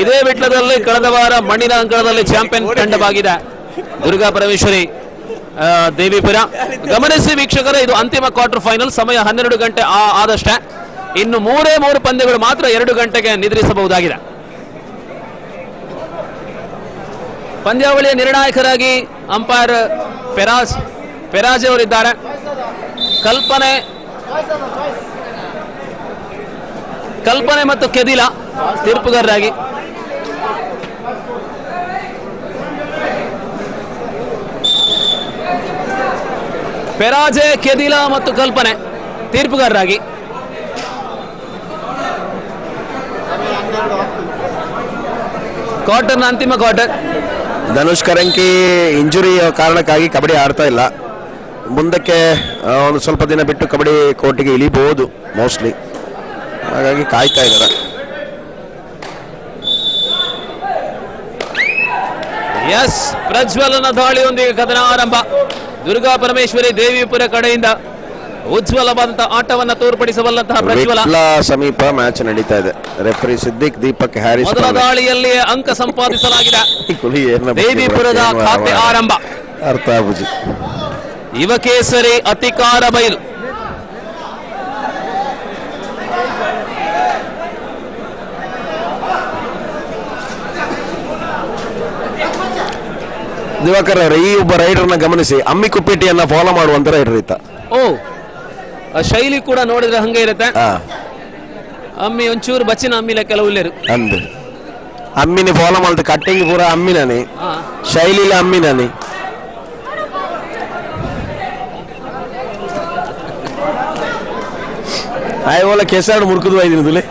ಇದೇ ವಿಟ್ಲದಲ್ಲಿ ಕಳೆದ ವಾರ ಮಣ್ಣಿನ ಅಂಕಣದಲ್ಲಿ ಚಾಂಪಿಯನ್ ತಂಡವಾಗಿದೆ ದುರ್ಗಾ ಪರಮೇಶ್ವರಿ ದೇವಿಪುರ. ಗಮನಿಸಿ ವೀಕ್ಷಕರೇ, ಇದು ಅಂತಿಮ ಕ್ವಾರ್ಟರ್ ಫೈನಲ್. ಸಮಯ 12 ಗಂಟೆ ಆದಷ್ಟೇ. ಇನ್ನು 3 ಪಂದ್ಯಗಳು ಮಾತ್ರ 2 ಗಂಟೆಗೆ ನಿದ್ರಿಸಬಹುದಾಗಿದೆ. ಪಂದ್ಯಾವಳಿಯ ನಿರ್ಣಾಯಕರಾಗಿ ಅಂಪೈರ್ ಪೆರಾಜ್ ಅವರಿದ್ದಾರೆ. ಕಲ್ಪನೆ ಮತ್ತು ಕೆದಿಲ ತೀರ್ಪುಗಾರರಾಗಿ. ಪೆರಾಜೆ, ಕೆದಿಲ ಮತ್ತು ಕಲ್ಪನೆ ತೀರ್ಪುಗಾರರಾಗಿ. ಕ್ವಾರ್ಟರ್ನ ಅಂತಿಮ ಕ್ವಾರ್ಟರ್. ಧನುಷ್ ಕರಂಕಿ ಇಂಜುರಿ ಕಾರಣಕ್ಕಾಗಿ ಕಬಡ್ಡಿ ಆಡ್ತಾ ಇಲ್ಲ. ಮುಂದಕ್ಕೆ ಒಂದು ಸ್ವಲ್ಪ ದಿನ ಬಿಟ್ಟು ಕಬಡ್ಡಿ ಕೋರ್ಟಿಗೆ ಇಳಿಬಹುದು ಮೋಸ್ಟ್ಲಿ, ಹಾಗಾಗಿ ಕಾಯ್ತಾ ಇದ್ದಾರೆ. ಎಸ್, ಪ್ರಜ್ವಲನ ದಾಳಿಯೊಂದಿಗೆ ಕದನ ಆರಂಭ. ದುರ್ಗಾ ಪರಮೇಶ್ವರಿ ದೇವಿಪುರ ಕಡೆಯಿಂದ ಉಜ್ವಲವಾದಂತಹ ಆಟವನ್ನು ತೋರ್ಪಡಿಸಬಲ್ಲಂತಹ ಪ್ರಜ್ವಲ. ಸಮೀಪ ಮ್ಯಾಚ್ ನಡೀತಾ ಇದೆ. Referee Siddique Deepak Harris. ಮೊದಲ ದಾಳಿಯಲ್ಲಿ ಅಂಕ ಸಂಪಾದಿಸಲಾಗಿದೆ. ದೇವಿಪುರದ ಖಾತೆ ಆರಂಭ. ಅರ್ಥಾಬುಜಿ ಯುವಕೇಸರಿ ಅತಿಕಾರ ಬಯಲು. ದಿವಾಕರ್ ಅವರ ಈ ಒಬ್ಬ ರೈಡರ್ನ ಗಮನಿಸಿ, ಅಮ್ಮಿ ಕುಪ್ಪೇಟಿಯನ್ನ ಫಾಲೋ ಮಾಡುವಂತ ರೈಡರ್ ಇತ್ತ. ಶೈಲಿ ಕೂಡ ನೋಡಿದ್ರೆ ಹಂಗೆ ಇರುತ್ತೆ. ಅಮ್ಮಿ ಒಂಚೂರು ಬಚ್ಚಿನ ಅಮ್ಮಿಲೆ ಕೆಲವು ಅಂದ್ ಅಮ್ಮಿನಿ ಫಾಲೋ ಮಾಡ್ತ ಕಟ್ಟಿಂಗ್ ಪೂರ ಅಮ್ಮಿನನಿ, ಶೈಲಿಲ ಅಮ್ಮಿನನಿ. ಆಯ್ವಲ್ಲ ಕೆಸಾಡು ಮುರುಕುದು ಐದಿನದುಲೆ.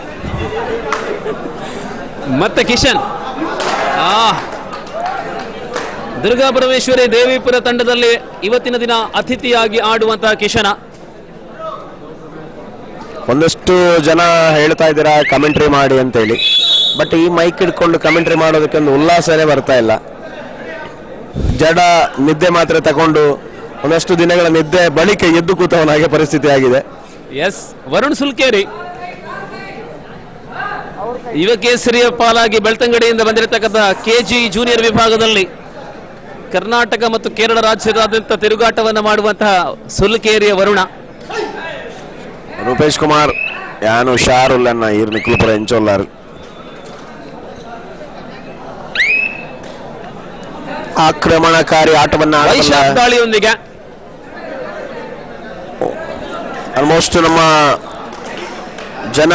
ಮತ್ತೆ ಕಿಶನ್ ದುರ್ಗಾ ಪರಮೇಶ್ವರಿ ದೇವಿಪುರ ತಂಡದಲ್ಲಿ ಇವತ್ತಿನ ದಿನ ಅತಿಥಿಯಾಗಿ ಆಡುವಂತಹ ಕಿಶನ. ಒಂದಷ್ಟು ಜನ ಹೇಳ್ತಾ ಇದ್ದೀರಾ ಕಮೆಂಟ್ರಿ ಮಾಡಿ ಅಂತ ಹೇಳಿ, ಬಟ್ ಈ ಮೈಕ್ ಹಿಡ್ಕೊಂಡು ಕಮೆಂಟ್ರಿ ಮಾಡೋದಕ್ಕೆ ಒಂದು ಉಲ್ಲಾಸನೇ ಬರ್ತಾ ಇಲ್ಲ. ಜಡ ನಿದ್ದೆ ಮಾತ್ರ ತಗೊಂಡು ಒಂದಷ್ಟು ದಿನಗಳ ನಿದ್ದೆ ಬಳಿಕ ಎದ್ದು ಕೂತವನಾಗೆ ಪರಿಸ್ಥಿತಿ ಆಗಿದೆ. ಎಸ್, ವರುಣ್ ಸುಲ್ಕೇರಿ ಯುವಕೇಸರಿಯ ಪಾಲಾಗಿ ಬೆಳ್ತಂಗಡಿಯಿಂದ ಬಂದಿರತಕ್ಕಂಥ ಕೆಜಿ ಜೂನಿಯರ್ ವಿಭಾಗದಲ್ಲಿ ಕರ್ನಾಟಕ ಮತ್ತು ಕೇರಳ ರಾಜ್ಯದಾದ್ಯಂತ ತಿರುಗಾಟವನ್ನು ಮಾಡುವಂತಹ ಸುಲ್ಕೇರಿಯ ವರುಣ. ರೂಪೇಶ್ ಕುಮಾರ್ ಯಾನು ಶಾರುಲ್ಲನ್ನ ಈರ್ ನಿಕ್ಲುಪುರ ಎಂಚೋಲ್ಲಾರು. ಆಕ್ರಮಣಕಾರಿ ಆಟವನ್ನ ದಾಳಿಯೊಂದಿಗೆ ಆಲ್ಮೋಸ್ಟ್ ನಮ್ಮ ಜನ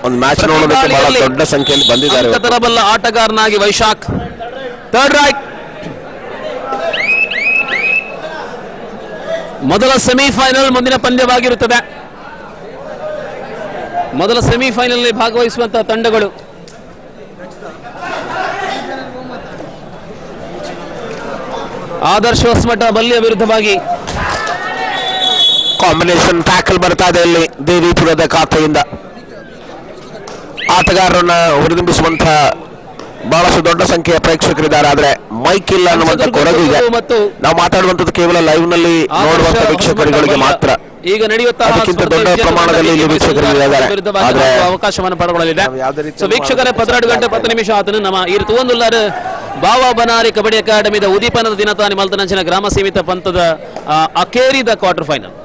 ಒಂದು ಮ್ಯಾಚ್ ನೋಡೋದಕ್ಕೆ ಬಹಳ ದೊಡ್ಡ ಸಂಖ್ಯೆಯಲ್ಲಿ ಬಂದಿದ್ದಾರೆ. ತರಬಲ್ಲ ಆಟಗಾರನಾಗಿ ವೈಶಾಖ್. Third right. ಮೊದಲ ಸೆಮಿಫೈನಲ್ ಮುಂದಿನ ಪಂದ್ಯವಾಗಿರುತ್ತದೆ. ಮೊದಲ ಸೆಮಿಫೈನಲ್ ಭಾಗವಹಿಸುವಂತಹ ತಂಡಗಳು ಆದರ್ಶ ಹೊಸಮಠ ಬಲ್ಲಿಯ ವಿರುದ್ಧವಾಗಿ. ಕಾಂಬಿನೇಷನ್ ಟ್ಯಾಕಲ್ ಬರ್ತಾ ಇದೆ ಇಲ್ಲಿ ದೇವಿಪುರದ ಖಾತೆಯಿಂದ. ಆಟಗಾರರನ್ನ ಹುರಿದುಂಬಿಸುವಂತಹ ಬಹಳಷ್ಟು ದೊಡ್ಡ ಸಂಖ್ಯೆಯ ಪ್ರೇಕ್ಷಕರಿದ್ದಾರೆ, ಆದ್ರೆ ಮೈಕ್ ಇಲ್ಲ ಅನ್ನುವಂತ ಕೊರಗು ಇದೆ. ನಾವು ಮಾತಾಡುವಂತದ್ದು ಕೇವಲ ಲೈವ್ ನಲ್ಲಿ ನೋಡುವಂತ ವೀಕ್ಷಕರುಗಳಿಗೆ ಮಾತ್ರ. ಈಗ ನಡೆಯುತ್ತಾ ಅದಕ್ಕಿಂತ ದೊಡ್ಡ ಪ್ರಮಾಣದಲ್ಲಿ ಇಲ್ಲಿ ವೀಕ್ಷಕರಿದ್ದಾರೆ, ಆದ್ರೆ ಅವಕಾಶವನ್ನು ಪಡೆದುಕೊಳ್ಳಲಿದೆ. ವೀಕ್ಷಕರೇ, 12 ಗಂಟೆ 10 ನಿಮಿಷ ಆತನು ನಮ್ಮ ಈ ತುವಂದುಲ್ಲಾರು ಬಾವಾ ಬನಾರಿ ಕಬಡ್ಡಿ ಅಕಾಡೆಮಿದ ಉದೀಪನದ ದಿನತಾನಿ ಮಲ್ತನಂಚಿನ ಗ್ರಾಮ ಸೀಮಿತ ಪಂಥದ ಅಕೇರಿದ ಕ್ವಾರ್ಟರ್ ಫೈನಲ್.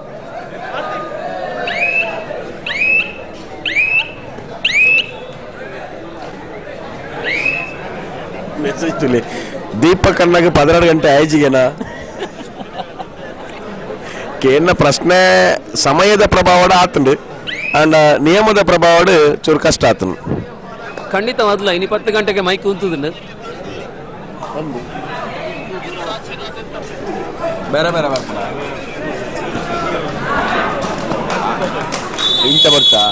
ದೀಪಕ್ ಅನ್ನಾಗ 12 ಗಂಟೆ ಆಯ್ಜಿಗೆನಾ ಕೇನ ಪ್ರಶ್ನೆ ಸಮಯದ ಪ್ರಭಾವ ಆತಂಡು ಅಂಡ್ ನಿಯಮದ ಪ್ರಭಾವ ಚೂರು ಕಷ್ಟ ಆತನು. ಖಂಡಿತ ಮೊದಲ ಇನ್ನು 10 ಗಂಟೆಗೆ ಮೈಕ್ ಕುಂತುದಿಲ್ಲ. ಬೇರೆ ಬೇರೆ ಇಂತ ಬರ್ತಾ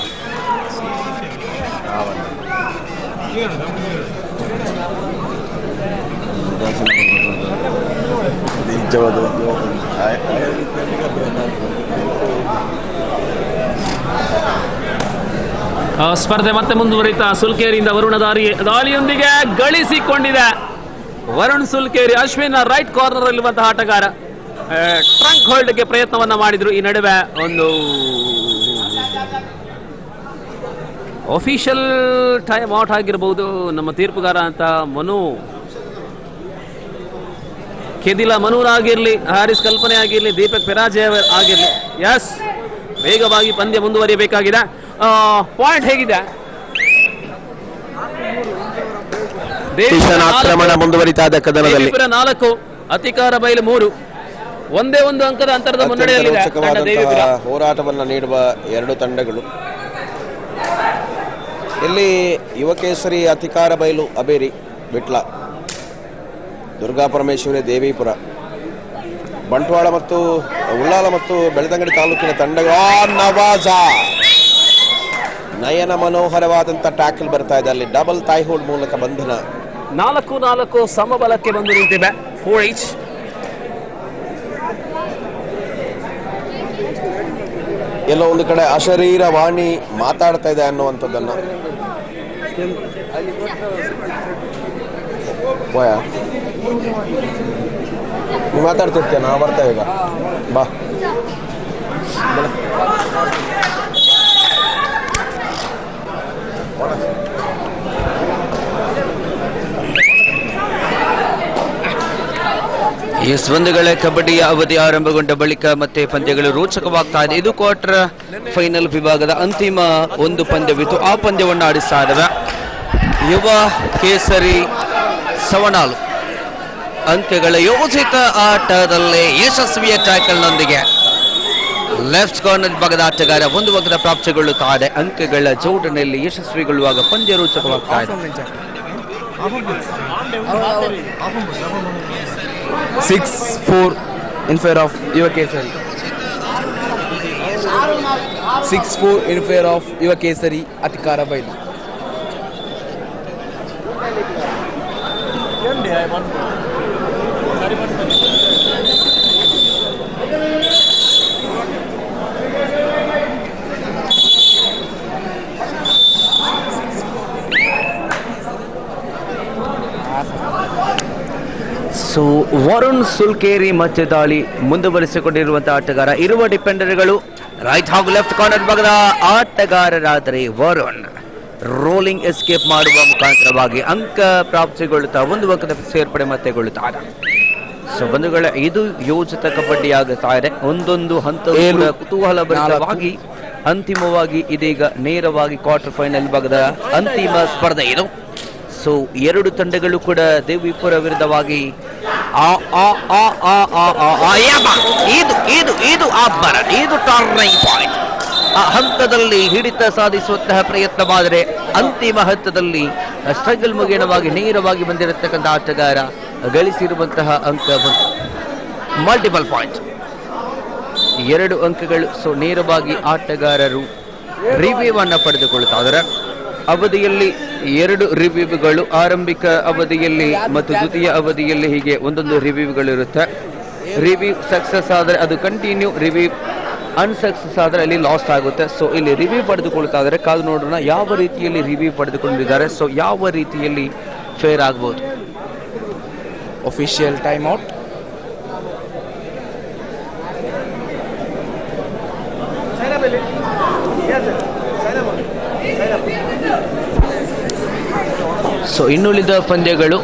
ಸ್ಪರ್ಧೆ ಮತ್ತೆ ಮುಂದುವರಿತಾ. ಸುಲ್ಕೇರಿಯಿಂದ ವರುಣ ದಾಳಿಯೊಂದಿಗೆ ಗಳಿಸಿಕೊಂಡಿದೆ ವರುಣ್ ಸುಲ್ಕೇರಿ. ಅಶ್ವಿನ್ ರೈಟ್ ಕಾರ್ನರ್ ಇರುವಂತಹ ಆಟಗಾರ ಟ್ರಂಕ್ ಹೋಲ್ಡ್ಗೆ ಪ್ರಯತ್ನವನ್ನ ಮಾಡಿದ್ರು. ಈ ನಡುವೆ ಒಂದು ಅಫಿಷಿಯಲ್ ಟೈಮ್ ಔಟ್ ಆಗಿರಬಹುದು ನಮ್ಮ ತೀರ್ಪುಗಾರ ಅಂತ ಮನು ಕೆದಿಲ ಮನೂರ್ ಆಗಿರ್ಲಿ, ಹಾರಿಸ್ ಕಲ್ಪನೆ ಆಗಿರ್ಲಿ, ದೀಪಕ್ ಪೆರಾಜೆ ಆಗಿರ್ಲಿ. ಎಸ್, ವೇಗವಾಗಿ ಪಂದ್ಯ ಮುಂದುವರಿಯಬೇಕಾಗಿದೆ. ಪಾಯಿಂಟ್ ಹೇಗಿದೆ? ಆಕ್ರಮಣ ಮುಂದುವರಿತಾ ಇದೆ ಕದನದಲ್ಲಿ. 4, ಅತಿಕಾರ ಬೈಲು 3, ಒಂದೇ ಒಂದು ಅಂಕದ ಅಂತರದ ಮುನ್ನಡೆಯಲ್ಲಿದೆ. ಹೋರಾಟವನ್ನು ನೀಡುವ ಎರಡು ತಂಡಗಳು. ಇಲ್ಲಿ ಯುವಕೇಸರಿ ಅತಿಕಾರ ಬೈಲು ಅಬೇರಿ ವಿಟ್ಲ, ದುರ್ಗಾಪರಮೇಶ್ವರಿ ದೇವಿಪುರ, ಬಂಟ್ವಾಳ ಮತ್ತು ಉಳ್ಳಾಲ ಮತ್ತು ಬೆಳ್ತಂಗಡಿ ತಾಲೂಕಿನ ತಂಡಗಳು. ನವಾಜ ನಯನ ಮನೋಹರವಾದಂಥ ಟ್ಯಾಕಲ್ ಬರ್ತಾ ಇದೆ. ಅಲ್ಲಿ ಡಬಲ್ ತಾಯ್ ಹೋಲ್ಡ್ ಮೂಲಕ ಬಂಧನ. 4-4 ಸಮಬಲಕ್ಕೆ ಬಂದು ನಿಂತಿವೆ. 4-8. ಎಲ್ಲೋ ಒಂದು ಕಡೆ ಅಶರೀರ ವಾಣಿ ಮಾತಾಡ್ತಾ ಇದೆ ಅನ್ನುವಂಥದ್ದನ್ನು. ನೀವು ಮಾತಾಡ್ತಿರ್ತೀಯ, ನಾ ಬರ್ತಾ ಈಗ ಬಾ. ಈ ಸ್ಪಂದಗಳ ಕಬಡ್ಡಿಯ ಅವಧಿ ಆರಂಭಗೊಂಡ ಬಳಿಕ ಮತ್ತೆ ಪಂದ್ಯಗಳು ರೋಚಕವಾಗ್ತಾ ಇದೆ. ಇದು ಕ್ವಾರ್ಟರ್ ಫೈನಲ್ ವಿಭಾಗದ ಅಂತಿಮ ಒಂದು ಪಂದ್ಯವಿತ್ತು. ಆ ಪಂದ್ಯವನ್ನು ಆಡಿಸ್ತಾ ಇದ್ದಾವೆ ಯುವ ಕೇಸರಿ ಸವಣಾಲು. ಅಂಕಗಳ ಯೋಜಿತ ಆಟದಲ್ಲಿ ಯಶಸ್ವಿಯ ಟ್ಯಾಕಲ್ನೊಂದಿಗೆ ಲೆಫ್ಟ್ ಕಾರ್ನರ್ ಭಾಗದ ಆಟಗಾರ ಒಂದು ಅಂಕದ ಪ್ರಾಪ್ತಿಗೊಳ್ಳುತ್ತಾರೆ. ಅಂಕಗಳ ಜೋಡಣೆಯಲ್ಲಿ ಯಶಸ್ವಿಗೊಳ್ಳುವಾಗ ಪಂದ್ಯ ರೋಚಕವಾಗ್ತಾ ಇದೆ. 6-4 in favor of Yuva Kesari. 6-4 in favor of Yuva Kesari Atikara Bailu. So Varun Sulkeri ಮಧ್ಯ ದಾಳಿ ಮುಂದುವರಿಸಿಕೊಂಡಿರುವಂತಹ ಆಟಗಾರ. ಇರುವ ಡಿಪೆಂಡರ್ಗಳು ರೈಟ್ ಹಾಗೂ ಲೆಫ್ಟ್ ಕಾರ್ನರ್ ಭಾಗದ ಆಟಗಾರರಾದರೆ ವರುಣ್ ರೋಲಿಂಗ್ ಎಸ್ಕೇಪ್ ಮಾಡುವ ಮುಖಾಂತರವಾಗಿ ಅಂಕ ಪ್ರಾಪ್ತಿಗೊಳ್ಳುತ್ತಾ ಒಂದು ಅಂಕದ ಸೇರ್ಪಡೆ ಮತ್ತೆಗೊಳ್ಳುತ್ತಾರೆ. ಸೊ ಬಂಧುಗಳ ಇದು ಯೋಜಿತ ಕಬಡ್ಡಿ ಆಗುತ್ತಾ ಇದೆ. ಒಂದೊಂದು ಹಂತ ಕುತೂಹಲಭರಿತವಾಗಿ ಅಂತಿಮವಾಗಿ ಇದೀಗ ನೇರವಾಗಿ ಕ್ವಾರ್ಟರ್ ಫೈನಲ್ ಭಾಗದ ಅಂತಿಮ ಸ್ಪರ್ಧೆ ಇದು. ಸೊ ಎರಡು ತಂಡಗಳು ಕೂಡ ದೇವಿಪುರ ವಿರುದ್ಧವಾಗಿ ಇದು ಅಬ್ಬರ, ಇದು ಟರ್ನಿಂಗ್ ಪಾಯಿಂಟ್. ಆ ಹಂತದಲ್ಲಿ ಹಿಡಿತ ಸಾಧಿಸುವಂತಹ ಪ್ರಯತ್ನ ಮಾಡಿದರೆ ಅಂತಿಮ ಹಂತದಲ್ಲಿ ಸ್ಟ್ರಗಲ್ ಮುಗೇಣವಾಗಿ ನೇರವಾಗಿ ಬಂದಿರತಕ್ಕಂಥ ಆಟಗಾರ ಗಳಿಸಿರುವಂತಹ ಅಂಕ ಮಲ್ಟಿಪಲ್ ಪಾಯಿಂಟ್, 2 ಅಂಕಗಳು. ಸೊ ನೇರವಾಗಿ ಆಟಗಾರರು ರಿವ್ಯೂ ಅನ್ನು ಪಡೆದುಕೊಳ್ಳುತ್ತಾರೆ. ಅವಧಿಯಲ್ಲಿ 2 ರಿವ್ಯೂಗಳು, ಆರಂಭಿಕ ಅವಧಿಯಲ್ಲಿ ಮತ್ತು ದ್ವಿತೀಯ ಅವಧಿಯಲ್ಲಿ ಹೀಗೆ ಒಂದೊಂದು ರಿವ್ಯೂಗಳು ಇರುತ್ತೆ. ರಿವ್ಯೂ ಸಕ್ಸಸ್ ಆದರೆ ಅದು ಕಂಟಿನ್ಯೂ, ರಿವ್ಯೂ ಅನ್ಸಕ್ಸಸ್ ಆದರೆ ಅಲ್ಲಿ ಲಾಸ್ ಆಗುತ್ತೆ. ಸೊ ಇಲ್ಲಿ ರಿವ್ಯೂ ಪಡೆದುಕೊಳ್ತಾ ಇದ್ದಾರೆ. ಕಾದು ನೋಡೋಣ ಯಾವ ರೀತಿಯಲ್ಲಿ ರಿವ್ಯೂ ಪಡೆದುಕೊಂಡಿದ್ದಾರೆ. ಸೊ ಯಾವ ರೀತಿಯಲ್ಲಿ ಫೇರ್ ಆಗ್ಬೋದು. Official time out. ಸೊ ಇನ್ನುಳಿದ ಪಂದ್ಯಗಳು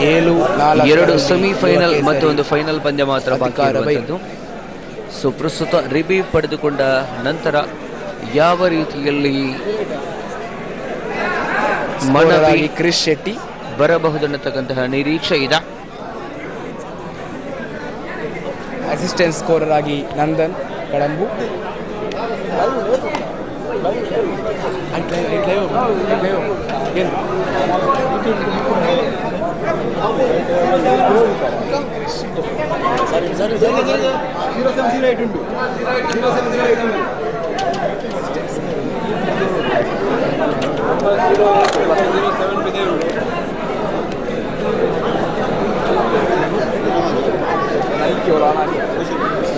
2 ಸೆಮಿಫೈನಲ್ ಮತ್ತು ಒಂದು ಫೈನಲ್ ಪಂದ್ಯ ಮಾತ್ರ ಬಾಕಿ ಇರುವಂಥದ್ದು. ಸೊ ಪ್ರಸ್ತುತ ರಿವ್ಯೂ ಪಡೆದುಕೊಂಡ ನಂತರ ಯಾವ ರೀತಿಯಲ್ಲಿ ಮನವಿ ಕ್ರಿಶ್ ಶೆಟ್ಟಿ ಬರಬಹುದನ್ನತಕ್ಕಂತಹ ನಿರೀಕ್ಷೆ ಇದೆ. ಅಸಿಸ್ಟೆಂಟ್ ಸ್ಕೋರರ್ ಆಗಿ ನಂದನ್ ಕಡಂಬು.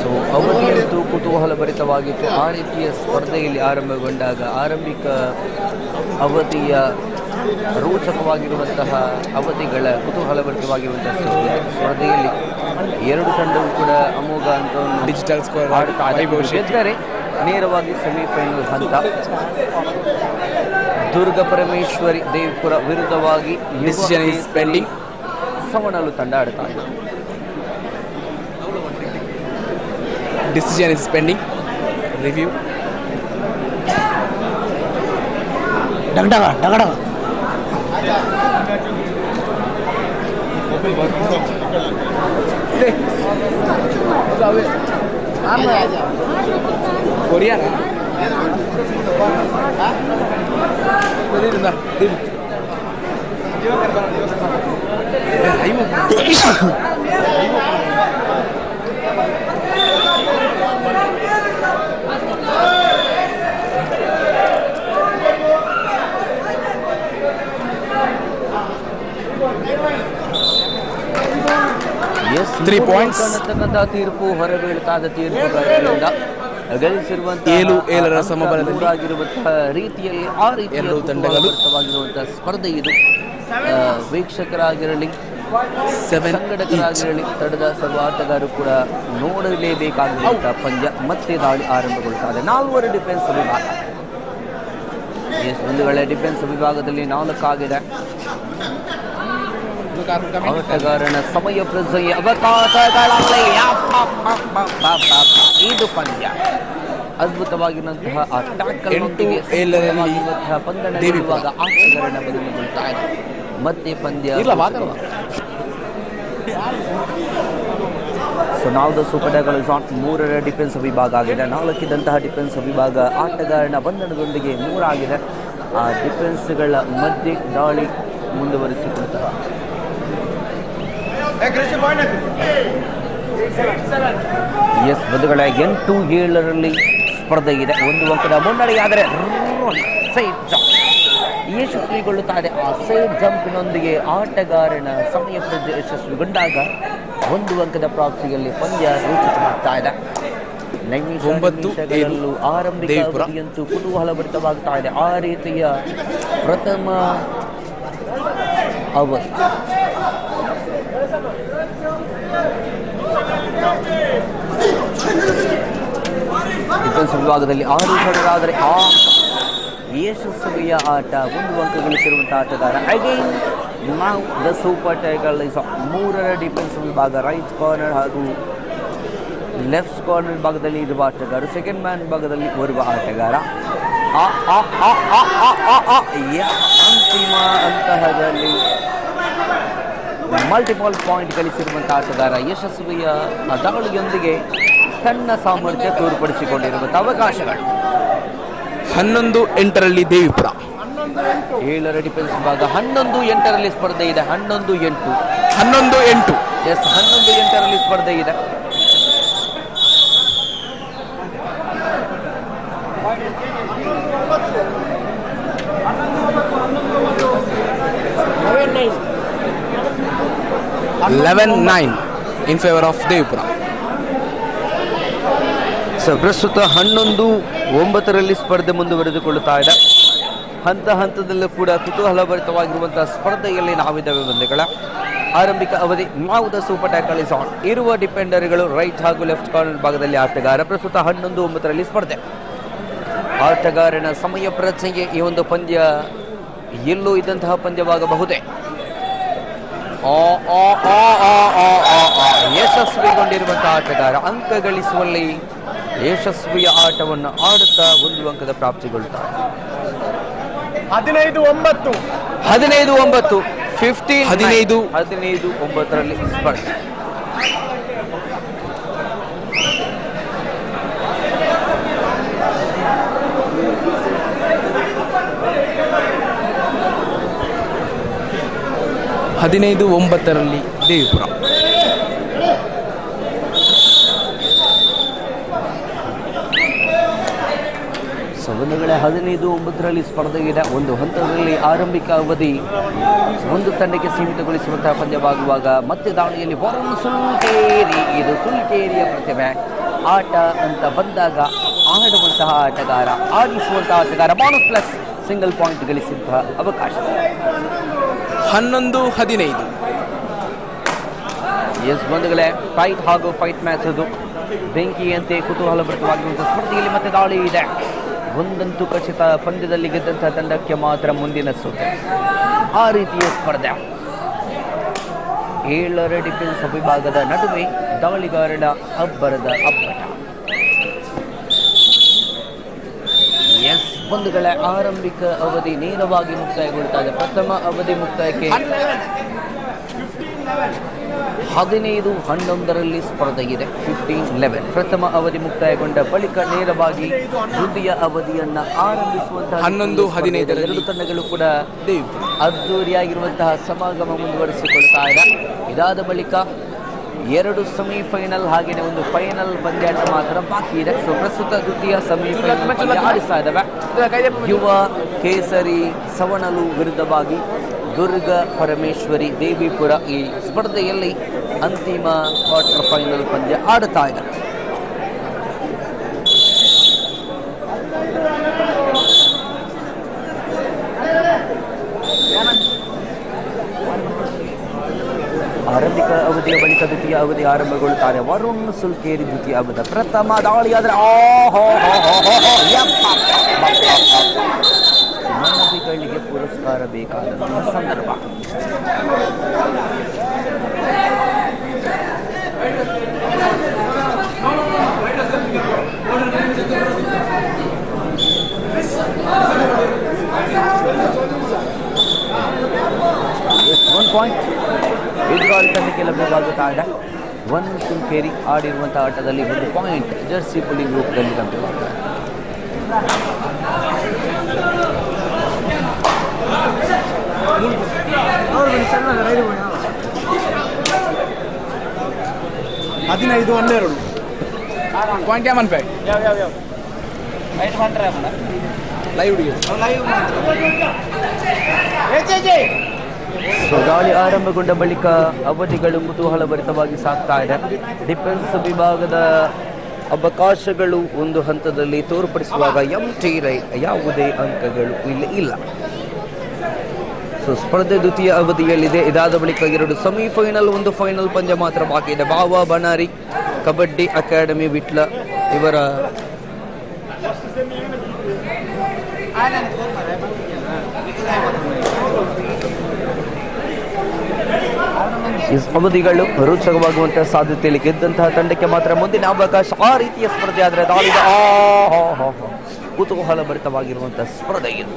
ಸೊ ಅವಧಿಯಂತೂ ಕುತೂಹಲಭರಿತವಾಗಿತ್ತು. ಆ ರೀತಿಯ ಸ್ಪರ್ಧೆಯಲ್ಲಿ ಆರಂಭಗೊಂಡಾಗ ಆರಂಭಿಕ ಅವಧಿಯ ರೋಚಕವಾಗಿರುವಂತಹ ಅವಧಿಗಳ ಕುತೂಹಲಭರಿತವಾಗಿರುವಂತಹ ಸ್ಪರ್ಧೆಯಲ್ಲಿ 2 ತಂಡವೂ ಕೂಡ ಅಮೋಘ ಅಂತ ಡಿಜಿಟಲ್ ಸ್ಕೋರ್ ಗೆದ್ದರೆ ನೇರವಾಗಿ ಸೆಮಿಫೈನಲ್ ಹಂತ. ದುರ್ಗ ಪರಮೇಶ್ವರಿ ದೇವಿಪುರ ವಿರುದ್ಧವಾಗಿ Decision is pending. ಸವಣಲು ತಂಡ ಆಡ್ತಾ ಇದೆ. Decision is pending. Review. Korean. Yes, 3 points. ತೀರ್ಪು ಹೊರಬೀಳ್ತಾದ ತೀರ್ಪುಗಳಿಂದ ಗಳಿಸಿರುವಂತಹ 7-7 ಸಮಬಲದಲ್ಲಿ ಆಗಿರುವಂತಹ ರೀತಿಯಲ್ಲಿ ಆ ರೀತಿಯ ಎರಡು ತಂಡಗಳು ಕುತೂಹಲಭರಿತವಾಗಿರುವಂತಹ ಸ್ಪರ್ಧೆ ಇದು. ವೀಕ್ಷಕರಾಗಿರಲಿ, 7 ಸಂಘಟಕರಾಗಿರಲಿ, ತಂಡದ ಸರ್ವ ಆಟಗಾರರು ಕೂಡ ನೋಡಲೇಬೇಕಾಗಿರುವಂತಹ ಪಂದ್ಯ. ಮತ್ತೆ ದಾಳಿ ಆರಂಭಗೊಳ್ಳುತ್ತದೆ. 4 ಡಿಫೆನ್ಸ್ ವಿಭಾಗ. ಒಂದು ವೇಳೆ ಡಿಫೆನ್ಸ್ ವಿಭಾಗದಲ್ಲಿ 4 ಆಗಿದೆ. ಆಟಗಾರನ ಸಮಯ ಪ್ರಜ್ಞೆಯ ಅವಕಾಶಗಳಾಗಲಿ ಇದು ಪಂದ್ಯ. ಅದ್ಭುತವಾಗಿರುವಂತಹ ಆ ಟ್ಯಾಕಲ್ನೊಂದಿಗೆ ಪಂದ್ಯವಿರುವಾಗ ಆಟಗಾರನ ಬದಲಾಗುತ್ತಾ ಇದೆ. ಮತ್ತೆ ಪಂದ್ಯ. ಸೊ ನಾವು ಸೂಪರ್ ಟ್ಯಾಕಲ್ 3ರ ಡಿಫೆನ್ಸ್ ವಿಭಾಗ ಆಗಿದೆ. 4 ಡಿಫೆನ್ಸ್ ವಿಭಾಗ ಆಟಗಾರನ ಬಂಧನದೊಂದಿಗೆ 3 ಆಗಿದೆ. ಆ ಡಿಫೆನ್ಸ್ಗಳ ಮಧ್ಯೆ ದಾಳಿ ಮುಂದುವರಿಸಿಕೊಳ್ತಾರೆ. ಎಸ್ ಬದುಗಳ 8-7ರಲ್ಲಿ ಸ್ಪರ್ಧೆ ಇದೆ. 1 ಅಂಕದ ಮುನ್ನಡೆಯಾದರೆ ಸೈಡ್ ಜಂಪ್ ಯಶಸ್ವಿಗೊಳ್ಳುತ್ತಾ ಇದೆ. ಆ ಸೈಡ್ ಜಂಪಿನೊಂದಿಗೆ ಆಟಗಾರನ ಸಮಯ ಪ್ರಜ್ಞೆ ಯಶಸ್ವಿಗೊಂಡಾಗ 1 ಅಂಕದ ಪ್ರಾಪ್ತಿಯಲ್ಲಿ ಪಂದ್ಯ ರೋಚಕವಾಗ್ತಾ ಇದೆ. 9 ಆರಂಭಿಕ ಅವಧಿಯಂತೂ ಕುತೂಹಲಭರಿತವಾಗ್ತಾ ಇದೆ. ಆ ರೀತಿಯ ಪ್ರಥಮ ಅವಧಿ. ಡಿಫೆನ್ಸ್ ವಿಭಾಗದಲ್ಲಿ 6 ಹೊಡೆದಾದರೆ ಆ ಯಶಸ್ವಿಯ ಆಟ. 1 ಅಂಕ ಗಳಿಸಿರುವಂತಹ ಆಟಗಾರ ಅಗೈನ್ ನಾವು ದ ಸೂಪರ್ ಟೈಗರ್ಸ್ 3ರ ಡಿಫೆನ್ಸ್ ವಿಭಾಗ ರೈಟ್ ಕಾರ್ನರ್ ಹಾಗೂ ಲೆಫ್ಟ್ ಕಾರ್ನರ್ ಭಾಗದಲ್ಲಿ ಇರುವ ಆಟಗಾರ. ಸೆಕೆಂಡ್ ಮ್ಯಾನ್ ಭಾಗದಲ್ಲಿ ಬರುವ ಆಟಗಾರ. ಅಂತಿಮ ಅಂತಹದಲ್ಲಿ ಮಲ್ಟಿಪಲ್ ಪಾಯಿಂಟ್ ಗಳಿಸಿರುವಂತಹ ಆಟಗಾರ ಯಶಸ್ವಿಯ ದಾಳಿಯೊಂದಿಗೆ ತನ್ನ ಸಾಮರ್ಥ್ಯ ತೋರ್ಪಡಿಸಿಕೊಂಡಿರುವಂತಹ ಅವಕಾಶಗಳು. 11-8ರಲ್ಲಿ ದೇವಿಪುರ. 7ರ ಡಿಫೆನ್ಸ್ ವಿಭಾಗ 11-8ರಲ್ಲಿ ಸ್ಪರ್ಧೆ ಇದೆ. 11-8 ಎಸ್ 11-8ರಲ್ಲಿ ಸ್ಪರ್ಧೆ ಇದೆ. in favor of Devipura. So ಪ್ರಸ್ತುತ 11-9ರಲ್ಲಿ ಸ್ಪರ್ಧೆ ಮುಂದುವರೆದುಕೊಳ್ಳುತ್ತಾ ಇದೆ. ಹಂತದಲ್ಲೂ ಕೂಡ ಕುತೂಹಲಭರಿತವಾಗಿರುವಂತಹ ಸ್ಪರ್ಧೆಯಲ್ಲಿ ನಾವಿದ್ದೇವೆ ಬಂಧುಗಳ. ಆರಂಭಿಕ ಅವಧಿ ನಾವು the super tackle is on. ಇರುವ ಡಿಫೆಂಡರ್ಗಳು ರೈಟ್ ಹಾಗೂ ಲೆಫ್ಟ್ ಕಾರ್ನರ್ ಭಾಗದಲ್ಲಿ ಆಟಗಾರ. ಪ್ರಸ್ತುತ 11-9ರಲ್ಲಿ ಸ್ಪರ್ಧೆ. ಆಟಗಾರನ ಸಮಯ ಪ್ರಜ್ಞೆಗೆ ಈ ಒಂದು ಪಂದ್ಯ ಎಲ್ಲೂ ಇದ್ದಂತಹ ಪಂದ್ಯವಾಗಬಹುದೇ. ಯಶಸ್ವಿಗೊಂಡಿರುವಂತಹ ಆಟಗಾರ ಅಂಕ ಗಳಿಸುವಲ್ಲಿ ಯಶಸ್ವಿಯ ಆಟವನ್ನು ಆಡುತ್ತಾ 1 ಅಂಕದ ಪ್ರಾಪ್ತಿಗೊಳ್ಳುತ್ತಾರೆ. 15-9 15-9ರಲ್ಲಿ ಸ್ಪರ್ಧೆ. ರಲ್ಲಿ ದೇವಿಪುರ. ಒಂದು ವೇಳೆ 15-9ರಲ್ಲಿ ಸ್ಪರ್ಧೆ ಇದೆ. ಒಂದು ಹಂತದಲ್ಲಿ ಆರಂಭಿಕ ಅವಧಿ ಒಂದು ತಂಡಕ್ಕೆ ಸೀಮಿತಗೊಳಿಸುವಂತಹ ಪಂದ್ಯವಾಗುವಾಗ ಮತ್ತೆ ದಾಳಿಯಲ್ಲಿ ವರುಣ್ ಸುಲ್ಕೇರಿ. ಇದು ಸುಲ್ಕೇರಿಯ ಪ್ರತಿಭೆ. ಆಟ ಅಂತ ಬಂದಾಗ ಆಡುವಂತಹ ಆಟಗಾರ, ಆಡಿಸುವಂತಹ ಆಟಗಾರ. ಬೋನಸ್ ಪ್ಲಸ್ ಸಿಂಗಲ್ ಪಾಯಿಂಟ್ ಗಳಿಸಿದಂತಹ ಅವಕಾಶ. 11-15 ಎಸ್ ಬಂಧುಗಳೇ, ಫೈಟ್ ಹಾಗೂ ಫೈಟ್ ಮ್ಯಾಚ್ ಅದು. ಬೆಂಕಿಯಂತೆ ಕುತೂಹಲಭರಿತವಾಗಿರುವಂತಹ ಸ್ಪರ್ಧೆಯಲ್ಲಿ ಮತ್ತೆ ದಾಳಿ ಇದೆ. ಒಂದಂತೂ ಖಚಿತ, ಪಂದ್ಯದಲ್ಲಿ ಗೆದ್ದಂತಹ ತಂಡಕ್ಕೆ ಮಾತ್ರ ಮುಂದಿನ ಸುತ್ತು. ಆ ರೀತಿಯ ಸ್ಪರ್ಧೆ. 7 ಡಿಫೆನ್ಸ್ ವಿಭಾಗದ ನಡುವೆ ದಾಳಿಗಾರರ ಅಬ್ಬರದ ಅಬ್ಬಟ. ಎಸ್, ಬಂಧುಗಳ ಆರಂಭಿಕ ಅವಧಿ ನೇರವಾಗಿ ಮುಕ್ತಾಯಗೊಳ್ತಾ ಇದೆ. ಪ್ರಥಮ ಅವಧಿ ಮುಕ್ತಾಯಕ್ಕೆ 15-11 ಸ್ಪರ್ಧೆ ಇದೆ. 15-11 ಪ್ರಥಮ ಅವಧಿ ಮುಕ್ತಾಯಗೊಂಡ ಬಳಿಕ ನೇರವಾಗಿ ದ್ವಿತೀಯ ಅವಧಿಯನ್ನ ಆರಂಭಿಸುವಂತಹ 11-15 ಎರಡು ತಂಡಗಳು ಕೂಡ ಅದ್ದೂರಿಯಾಗಿರುವಂತಹ ಸಮಾಗಮ ಮುಂದುವರಿಸಿಕೊಳ್ತಾ ಇದೆ. ಇದಾದ ಬಳಿಕ 2 ಸೆಮಿಫೈನಲ್ ಹಾಗೆಯೇ ಒಂದು ಫೈನಲ್ ಪಂದ್ಯಾಟ ಮಾತ್ರ ಬಾಕಿ ಇದೆ. ಸೊ ಪ್ರಸ್ತುತ ದ್ವಿತೀಯ ಸೆಮಿಫೈನಲ್ ಪಂದ್ಯ ಆಡಿಸ್ತಾ ಇದ್ದಾವೆ. ಯುವ ಕೇಸರಿ ಸವಣಲು ವಿರುದ್ಧವಾಗಿ ದುರ್ಗ ಪರಮೇಶ್ವರಿ ದೇವಿಪುರ ಈ ಸ್ಪರ್ಧೆಯಲ್ಲಿ ಅಂತಿಮ ಕ್ವಾರ್ಟರ್ ಫೈನಲ್ ಪಂದ್ಯ ಆಡುತ್ತಾ ಇದೆ. ಆರಂಭಿಕ ಅವಧಿಯ ಬಳಿಕ ದ್ವಿತೀಯ ಅವಧಿ ಆರಂಭಗೊಳ್ಳುತ್ತಾರೆ. ವರುಣ್ ಸುಲ್ಕೇರಿ ದ್ವಿತೀಯ ಅವಧಿ ಪ್ರಥಮ ದಾಳಿಯಾದರೆ ಮಾನವಿಗಳಿಗೆ ಪುರಸ್ಕಾರ ಬೇಕಾದಂತಹ ಸಂದರ್ಭ. ಪಾಯಿಂಟ್ ಎದುರಾಳಿ ತಂಡಕ್ಕೆ ಲಭ್ಯವಾಗುತ್ತಾ ಇದೆ. ವರುಣ್ ಸುಲ್ಕೇರಿ ಆಡಿರುವಂತಹ ಆಟದಲ್ಲಿ 1 ಪಾಯಿಂಟ್ ಜರ್ಸಿ ಪುಲಿಂಗ್ ರೂಪದಲ್ಲಿ ಲಭ್ಯವಾಗುತ್ತದೆ. ದಾಳಿ ಆರಂಭಗೊಂಡ ಬಳಿಕ ಅವಧಿಗಳು ಕುತೂಹಲಭರಿತವಾಗಿ ಸಾಗ್ತಾ ಇದೆ. ಡಿಫೆನ್ಸ್ ವಿಭಾಗದ ಅವಕಾಶಗಳು ಒಂದು ಹಂತದಲ್ಲಿ ತೋರ್ಪಡಿಸುವಾಗ ಎಂಟಿ ಯಾವುದೇ ಅಂಕಗಳು ಇಲ್ಲಿ ಇಲ್ಲ. ಸೊ ಸ್ಪರ್ಧೆ ದ್ವಿತೀಯ ಅವಧಿಯಲ್ಲಿದೆ. ಇದಾದ ಬಳಿಕ 2 ಸೆಮಿಫೈನಲ್, 1 ಫೈನಲ್ ಪಂದ್ಯ ಮಾತ್ರ ಬಾಕಿ ಇದೆ. ಬಾವಾ ಬನಾರಿ ಕಬಡ್ಡಿ ಅಕಾಡೆಮಿ ವಿಟ್ಲ ಇವರ ಅವಧಿಗಳು ರೋಚಕವಾಗುವಂತಹ ಸಾಧ್ಯತೆಯಲ್ಲಿ ಗೆದ್ದಂತಹ ತಂಡಕ್ಕೆ ಮಾತ್ರ ಮುಂದಿನ ಅವಕಾಶ. ಆ ರೀತಿಯ ಸ್ಪರ್ಧೆ ಆದರೆ ದಾಳಿಗೆ ಕುತೂಹಲಭರಿತವಾಗಿರುವಂತಹ ಸ್ಪರ್ಧೆ ಇದು.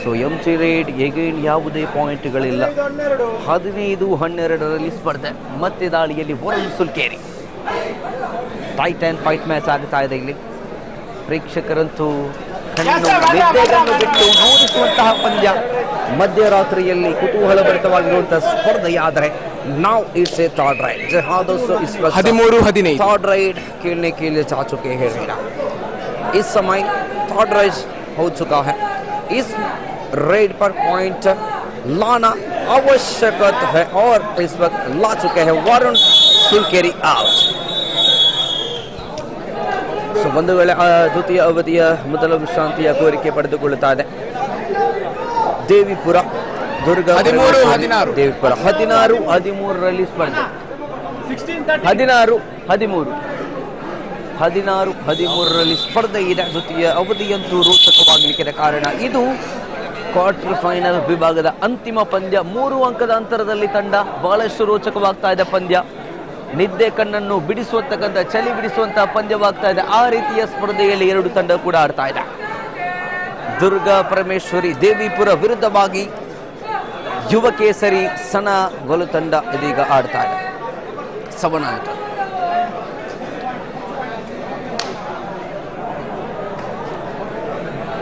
ಸೊ ಎಂಟಿ ರೇಡ್ ಎಗೈನ್ ಯಾವುದೇ ಪಾಯಿಂಟ್ಗಳಿಲ್ಲ. 15-12 ಸ್ಪರ್ಧೆ. ಮತ್ತೆ ದಾಳಿಯಲ್ಲಿ ವರುಣ್ ಸುಲ್ಕೇರಿ. ಟೈಟನ್ ಫೈಟ್ ಮ್ಯಾಚ್ ಆಗ್ತಾ ಇದೆ ಇಲ್ಲಿ. ಪ್ರೇಕ್ಷಕರಂತೂ ನಿದ್ದೆಯನ್ನು ಬಿಟ್ಟು ನೋಡಿಸುವಂತಹ ಪಂದ್ಯ. ಮಧ್ಯರಾತ್ರಿಯಲ್ಲಿ ಕುತೂಹಲಭರಿತವಾಗಿರುವಂತಹ ಸ್ಪರ್ಧೆಯಾದರೆ ನಾವು इट्स ए थर्ड राइड जहादों से इस वक्त 13-15 थर्ड राइड खेलने के लिए जा चुके हैं मीरा. इस समय थर्ड राइड हो चुका है. इस रेड पर पॉइंट लाना आवश्यक है और इस वक्त ला चुके हैं वरुण सुलकेरी आउट. ಸೊ ಒಂದು ವೇಳೆ ದ್ವಿತೀಯ ಅವಧಿಯ ಮೊದಲ ವಿಶ್ರಾಂತಿಯ ಕೋರಿಕೆ ಪಡೆದುಕೊಳ್ಳುತ್ತಾ ಇದೆ ದೇವಿಪುರ. ದುರ್ಗ 13-16 ದೇವಿಪುರ 16-13 ಸ್ಪರ್ಧೆ. 16-13 ಸ್ಪರ್ಧೆ ಇದೆ. ದ್ವಿತೀಯ ಅವಧಿಯಂತೂ ರೋಚಕವಾಗಲಿಕ್ಕಿದೆ. ಕಾರಣ ಇದು ಕ್ವಾರ್ಟರ್ ಫೈನಲ್ ವಿಭಾಗದ ಅಂತಿಮ ಪಂದ್ಯ. 3 ಅಂಕದ ಅಂತರದಲ್ಲಿ ತಂಡ. ಬಹಳಷ್ಟು ರೋಚಕವಾಗ್ತಾ ಇದೆ ಪಂದ್ಯ. ನಿದ್ದೆ ಕಣ್ಣನ್ನು ಬಿಡಿಸುವಂತಕ್ಕಂಥ, ಚಳಿ ಬಿಡಿಸುವಂತಹ ಪಂದ್ಯವಾಗ್ತಾ ಇದೆ. ಆ ರೀತಿಯ ಸ್ಪರ್ಧೆಯಲ್ಲಿ 2 ತಂಡ ಕೂಡ ಆಡ್ತಾ ಇದೆ. ದುರ್ಗ ಪರಮೇಶ್ವರಿ ದೇವಿಪುರ ವಿರುದ್ಧವಾಗಿ ಯುವ ಕೇಸರಿ ಸನ ಗೊಲು ತಂಡ ಇದೀಗ ಆಡ್ತಾ ಇದೆ. ಸವಣಲು ತಂಡ.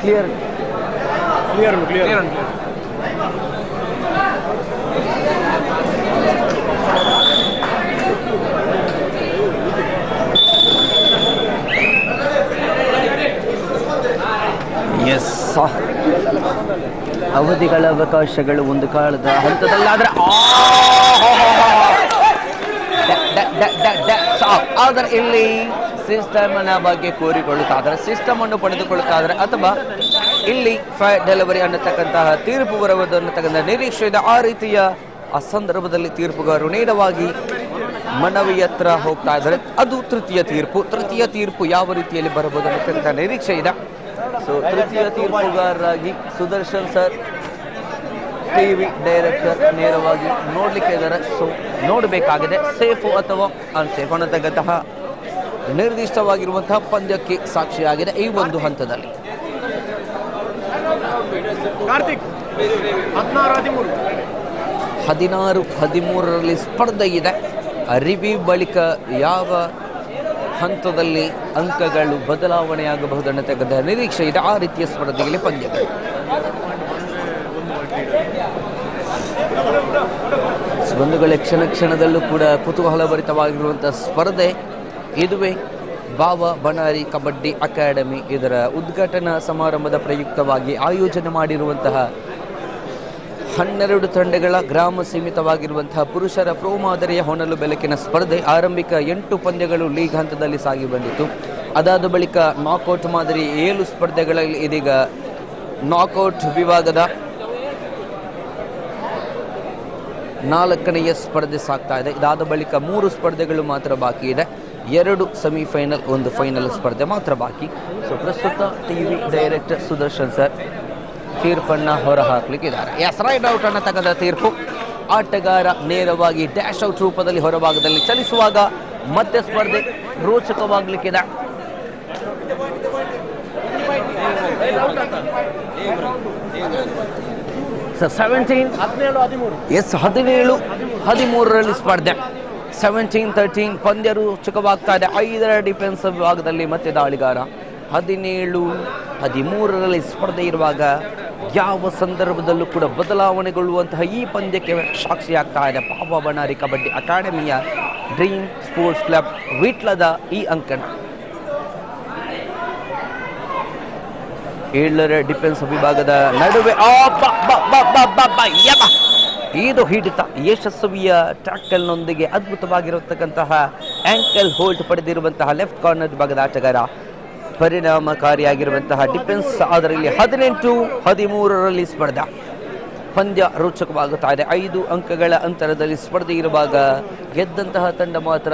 ಕ್ಲಿಯರ್. ಎಸ್, ಅವಧಿಗಳ ಅವಕಾಶಗಳು ಒಂದು ಕಾಲದ ಹಂತದಲ್ಲಾದ್ರೆ ಆದರೆ ಇಲ್ಲಿ ಸಿಸ್ಟಮ್ ಅನ್ನ ಬಗ್ಗೆ ಕೋರಿಕೊಳ್ಳುತ್ತಾದರೆ, ಸಿಸ್ಟಮ್ ಅನ್ನು ಪಡೆದುಕೊಳ್ಳುತ್ತಾದರೆ ಅಥವಾ ಇಲ್ಲಿ ಫೈರ್ ಡೆಲಿವರಿ ಅನ್ನತಕ್ಕಂತಹ ತೀರ್ಪು ಬರುವುದು ಅನ್ನತಕ್ಕಂಥ ನಿರೀಕ್ಷೆ ಇದೆ. ಆ ರೀತಿಯ ಆ ಸಂದರ್ಭದಲ್ಲಿ ತೀರ್ಪುಗಾರರು ನೇರವಾಗಿ ಮನವಿಯತ್ರ ಹೋಗ್ತಾ ಇದ್ದಾರೆ. ಅದು ತೃತೀಯ ತೀರ್ಪು ಯಾವ ರೀತಿಯಲ್ಲಿ ಬರಬಹುದು ಅನ್ನತಕ್ಕಂಥ ನಿರೀಕ್ಷೆ ಇದೆ. ಸೊ ತೃತೀಯ ತೀರ್ಪುಗಾರರಾಗಿ ಸುದರ್ಶನ್ ಸರ್, ಟಿವಿ ಡೈರೆಕ್ಟರ್ ನೇರವಾಗಿ ನೋಡ್ಲಿಕ್ಕೆ ಇದ್ದಾರೆ. ಸೊ ನೋಡಬೇಕಾಗಿದೆ ಸೇಫು ಅಥವಾ ಅನ್ಸೇಫ್ ಅನ್ನತಕ್ಕಂತಹ ನಿರ್ದಿಷ್ಟವಾಗಿರುವಂತಹ ಪಂದ್ಯಕ್ಕೆ ಸಾಕ್ಷಿಯಾಗಿದೆ ಈ ಒಂದು ಹಂತದಲ್ಲಿ. 16-13ರಲ್ಲಿ ಸ್ಪರ್ಧೆ ಇದೆ. ರಿವ್ಯೂ ಬಳಿಕ ಯಾವ ಹಂತದಲ್ಲಿ ಅಂಕಗಳು ಬದಲಾವಣೆಯಾಗಬಹುದು ಅನ್ನತಕ್ಕಂಥ ನಿರೀಕ್ಷೆ ಇದೆ. ಆ ರೀತಿಯ ಸ್ಪರ್ಧೆಯಲ್ಲಿ ಪಂದ್ಯಗಳು. ಬಂಧುಗಳೇ, ಕ್ಷಣದಲ್ಲೂ ಕೂಡ ಕುತೂಹಲಭರಿತವಾಗಿರುವಂತಹ ಸ್ಪರ್ಧೆ ಇದುವೇ. ಬಾವ ಬಣಾರಿ ಕಬಡ್ಡಿ ಅಕಾಡೆಮಿ ಇದರ ಉದ್ಘಾಟನಾ ಸಮಾರಂಭದ ಪ್ರಯುಕ್ತವಾಗಿ ಆಯೋಜನೆ ಮಾಡಿರುವಂತಹ 12 ತಂಡಗಳ ಗ್ರಾಮ ಸೀಮಿತವಾಗಿರುವಂತಹ ಪುರುಷರ ಪ್ರೋ ಮಾದರಿಯ ಹೊನಲು ಬೆಳಕಿನ ಸ್ಪರ್ಧೆ. ಆರಂಭಿಕ 8 ಪಂದ್ಯಗಳು ಲೀಗ್ ಹಂತದಲ್ಲಿ ಸಾಗಿ ಬಂದಿತ್ತು. ಅದಾದ ಬಳಿಕ ನಾಕ್ಔಟ್ ಮಾದರಿ 7 ಸ್ಪರ್ಧೆಗಳಲ್ಲಿ ಇದೀಗ ನಾಕ್ಔಟ್ ವಿಭಾಗದ 4ನೆಯ ಸ್ಪರ್ಧೆ ಸಾಗ್ತಾ ಇದೆ. ಇದಾದ ಬಳಿಕ 3 ಸ್ಪರ್ಧೆಗಳು ಮಾತ್ರ ಬಾಕಿ ಇದೆ. 2 ಸೆಮಿಫೈನಲ್, 1 ಫೈನಲ್ ಸ್ಪರ್ಧೆ ಮಾತ್ರ ಬಾಕಿ. ಸೊ ಪ್ರಸ್ತುತ ಟಿವಿ ಡೈರೆಕ್ಟರ್ ಸುದರ್ಶನ್ ಸರ್ ತೀರ್ಪನ್ನ ಹೊರಹಾಕಲಿಕ್ಕಿದ್ದಾರೆ. ರೈಡ್ ಔಟ್ ಅನ್ನತಕ್ಕಂಥ ತೀರ್ಪು. ಆಟಗಾರ ನೇರವಾಗಿ ಡ್ಯಾಶ್ ಔಟ್ ರೂಪದಲ್ಲಿ ಹೊರಭಾಗದಲ್ಲಿ ಚಲಿಸುವಾಗ ಮತ್ತೆ ಸ್ಪರ್ಧೆ ರೋಚಕವಾಗಲಿಕ್ಕಿದೆ. ಸೊ 17-13ರಲ್ಲಿ ಸ್ಪರ್ಧೆ. 17-13 ಪಂದ್ಯ ರೋಚಕವಾಗ್ತಾ ಇದೆ. 5ರ ಡಿಫೆನ್ಸ್ ವಿಭಾಗದಲ್ಲಿ ಮತ್ತೆ ದಾಳಿಗಾರ. 17-13ರಲ್ಲಿ ಸ್ಪರ್ಧೆ ಇರುವಾಗ ಯಾವ ಸಂದರ್ಭದಲ್ಲೂ ಕೂಡ ಬದಲಾವಣೆಗೊಳ್ಳುವಂತಹ ಈ ಪಂದ್ಯಕ್ಕೆ ಸಾಕ್ಷಿಯಾಗ್ತಾ ಇದೆ ಬಾಬಾ ಬಣಾರಿ ಕಬಡ್ಡಿ ಅಕಾಡೆಮಿಯ ಡ್ರೀಮ್ ಸ್ಪೋರ್ಟ್ಸ್ ಕ್ಲಬ್ ವಿಟ್ಲದ ಈ ಅಂಕಣ. 7ರ ಡಿಫೆನ್ಸ್ ವಿಭಾಗದ ನಡುವೆ ಇದು ಹಿಡಿತ. ಯಶಸ್ವಿಯ ಟ್ಯಾಕಲ್ನೊಂದಿಗೆ ಅದ್ಭುತವಾಗಿರತಕ್ಕಂತಹ ಆಂಕಲ್ ಹೋಲ್ಡ್ ಪಡೆದಿರುವಂತಹ ಲೆಫ್ಟ್ ಕಾರ್ನರ್ ವಿಭಾಗದ ಆಟಗಾರ. ಪರಿಣಾಮಕಾರಿಯಾಗಿರುವಂತಹ ಡಿಫೆನ್ಸ್. ಅದರಲ್ಲಿ 18-13ರಲ್ಲಿ ಸ್ಪರ್ಧೆ. ಪಂದ್ಯ ರೋಚಕವಾಗುತ್ತಾ ಇದೆ. 5 ಅಂಕಗಳ ಅಂತರದಲ್ಲಿ ಸ್ಪರ್ಧೆ ಇರುವಾಗ ಗೆದ್ದಂತಹ ತಂಡ ಮಾತ್ರ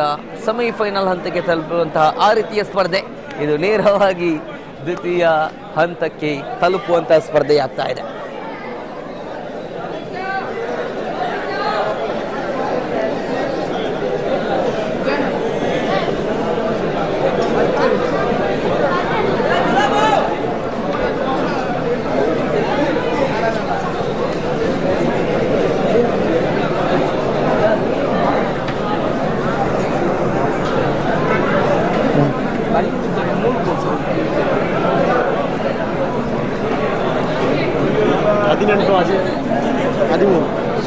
ಸೆಮಿಫೈನಲ್ ಹಂತಕ್ಕೆ ತಲುಪುವಂತಹ ಆ ರೀತಿಯ ಸ್ಪರ್ಧೆ. ಇದು ನೇರವಾಗಿ ದ್ವಿತೀಯ ಹಂತಕ್ಕೆ ತಲುಪುವಂತಹ ಸ್ಪರ್ಧೆಯಾಗ್ತಾ ಇದೆ.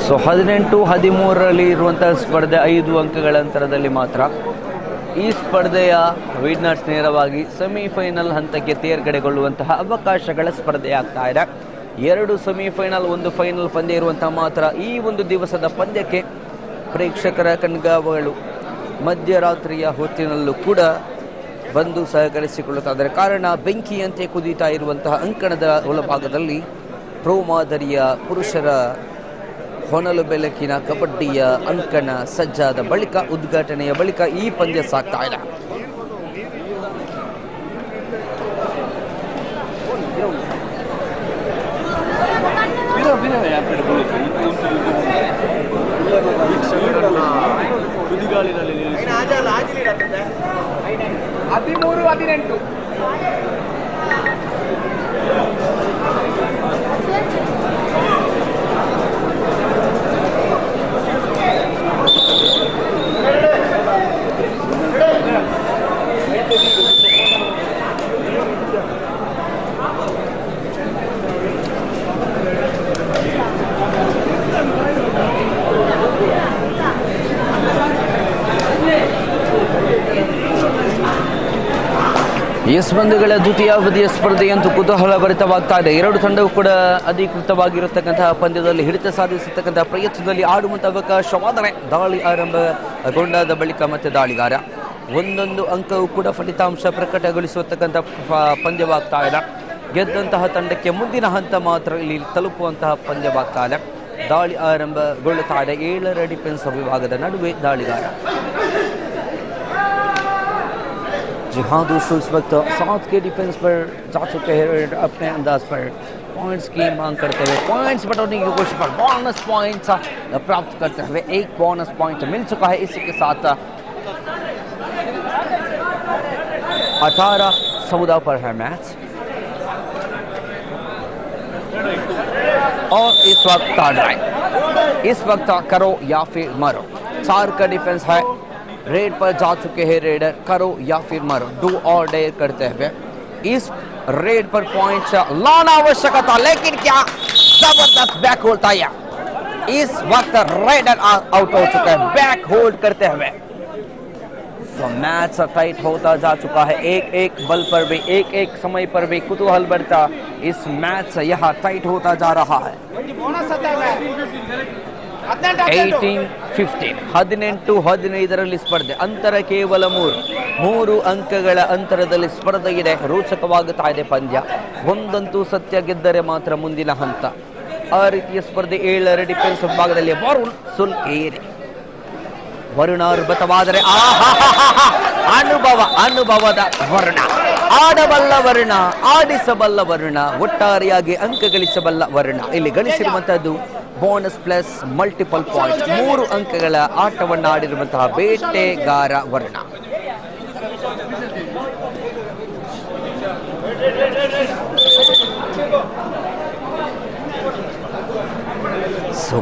ಸೊ 18-13ರಲ್ಲಿ ಇರುವಂತಹ ಸ್ಪರ್ಧೆ 5 ಅಂಕಗಳ ಅಂತರದಲ್ಲಿ ಮಾತ್ರ. ಈ ಸ್ಪರ್ಧೆಯ ವಿನ್ನರ್ಸ್ ನೇರವಾಗಿ ಸೆಮಿಫೈನಲ್ ಹಂತಕ್ಕೆ ತೇರ್ಗಡೆಗೊಳ್ಳುವಂತಹ ಅವಕಾಶಗಳ ಸ್ಪರ್ಧೆ ಆಗ್ತಾ ಇದೆ. 2 ಸೆಮಿಫೈನಲ್, 1 ಫೈನಲ್ ಪಂದ್ಯ ಇರುವಂತಹ ಮಾತ್ರ ಈ ಒಂದು ದಿವಸದ ಪಂದ್ಯಕ್ಕೆ ಪ್ರೇಕ್ಷಕರ ಕಣ್ಗಾವಲು ಮಧ್ಯರಾತ್ರಿಯ ಹೊತ್ತಿನಲ್ಲೂ ಕೂಡ ಬಂದು ಸಹಕರಿಸಿಕೊಳ್ಳುತ್ತಾ ಇದ್ದಾರೆ. ಕಾರಣ ಬೆಂಕಿಯಂತೆ ಕುದೀತಾ ಇರುವಂತಹ ಅಂಕಣದ ಒಳಭಾಗದಲ್ಲಿ ಪ್ರೋ ಮಾದರಿಯ ಪುರುಷರ ಹೊನಲು ಬೆಳಕಿನ ಕಬಡ್ಡಿಯ ಅಂಕಣ ಸಜ್ಜಾದ ಬಳಿಕ, ಉದ್ಘಾಟನೆಯ ಬಳಿಕ ಈ ಪಂದ್ಯ ಸಾಗ್ತಾ ಇದೆ. ಎಸ್ ಬಂಧುಗಳ ದ್ವಿತೀಯಾವಧಿಯ ಸ್ಪರ್ಧೆಯಂತೂ ಕುತೂಹಲಭರಿತವಾಗ್ತಾ ಇದೆ. 2 ತಂಡವೂ ಕೂಡ ಅಧಿಕೃತವಾಗಿರತಕ್ಕಂತಹ ಪಂದ್ಯದಲ್ಲಿ ಹಿಡಿತ ಸಾಧಿಸತಕ್ಕಂತಹ ಪ್ರಯತ್ನದಲ್ಲಿ ಆಡುವಂತಹ ಅವಕಾಶವಾದರೆ ದಾಳಿ ಆರಂಭಗೊಂಡಾದ ಬಳಿಕ ಮತ್ತೆ ದಾಳಿಗಾರ. ಒಂದೊಂದು ಅಂಕವೂ ಕೂಡ ಫಲಿತಾಂಶ ಪ್ರಕಟಗೊಳಿಸತಕ್ಕಂಥ ಪಂದ್ಯವಾಗ್ತಾ ಇದೆ. ಗೆದ್ದಂತಹ ತಂಡಕ್ಕೆ ಮುಂದಿನ ಹಂತ ಮಾತ್ರ ಇಲ್ಲಿ ತಲುಪುವಂತಹ ಪಂದ್ಯವಾಗ್ತಾ ಇದೆ. ದಾಳಿ ಆರಂಭಗೊಳ್ಳುತ್ತಾ ಇದೆ. 7ರ ಡಿಫೆನ್ಸ್ ವಿಭಾಗದ ನಡುವೆ ದಾಳಿಗಾರ. जी हाँ दोस्तों, इस वक्त 7 के डिफेंस पर जा चुके हैं अपने अंदाज पर पॉइंट्स की मांग करते हुए, पॉइंट्स बटोरने की कोशिश पर बोनस पॉइंट्स प्राप्त करते हुए 1 बोनस पॉइंट मिल चुका है. इसी के साथ 18-14 पर है मैच. और इस वक्त करो या फिर मरो, 4 का डिफेंस है. रेड पर जा चुके हैं रेडर. करो या फिर मरो, डू और डेयर करते हुए इस रेड पर पॉइंट लाना आवश्यक था, लेकिन क्या जबरदस्त बैक होल्ड था. इस वक्त रेडर आउट हो चुका है बैक होल्ड करते हुए. तो मैच टाइट होता जा चुका है. एक बल पर भी, एक समय पर भी कुतूहल बढ़ता. इस मैच यहाँ टाइट होता जा रहा है. 18-15 18-15 ಸ್ಪರ್ಧೆ. ಅಂತರ ಕೇವಲ 3 ಅಂಕಗಳ ಅಂತರದಲ್ಲಿ ಸ್ಪರ್ಧೆ ಇದೆ. ರೋಚಕವಾಗುತ್ತಾ ಇದೆ ಪಂದ್ಯ. ಒಂದಂತೂ ಸತ್ಯ, ಗೆದ್ದರೆ ಮಾತ್ರ ಮುಂದಿನ ಹಂತ. ಆ ರೀತಿಯ ಸ್ಪರ್ಧೆ. 7ರ ಡಿಫೆನ್ಸ್ ಭಾಗದಲ್ಲಿ ವರುಣ್ ಸುಲ್ಕೇರಿ. ವರುಣಾರ್ಭತವಾದರೆ ಅನುಭವದ ವರುಣ, ಆಡಬಲ್ಲ ವರುಣ, ಆಡಿಸಬಲ್ಲ ವರುಣ, ಒಟ್ಟಾರೆಯಾಗಿ ಅಂಕ ಗಳಿಸಬಲ್ಲ ವರುಣ. ಇಲ್ಲಿ ಗಳಿಸಿರುವಂತಹದ್ದು ಬೋನಸ್ ಪ್ಲಸ್ ಮಲ್ಟಿಪಲ್ ಪಾಯಿಂಟ್. 3 ಅಂಕಗಳ ಆಟವನ್ನು ಆಡಿರುವಂತಹ ಬೇಟೆಗಾರ ವರುಣ.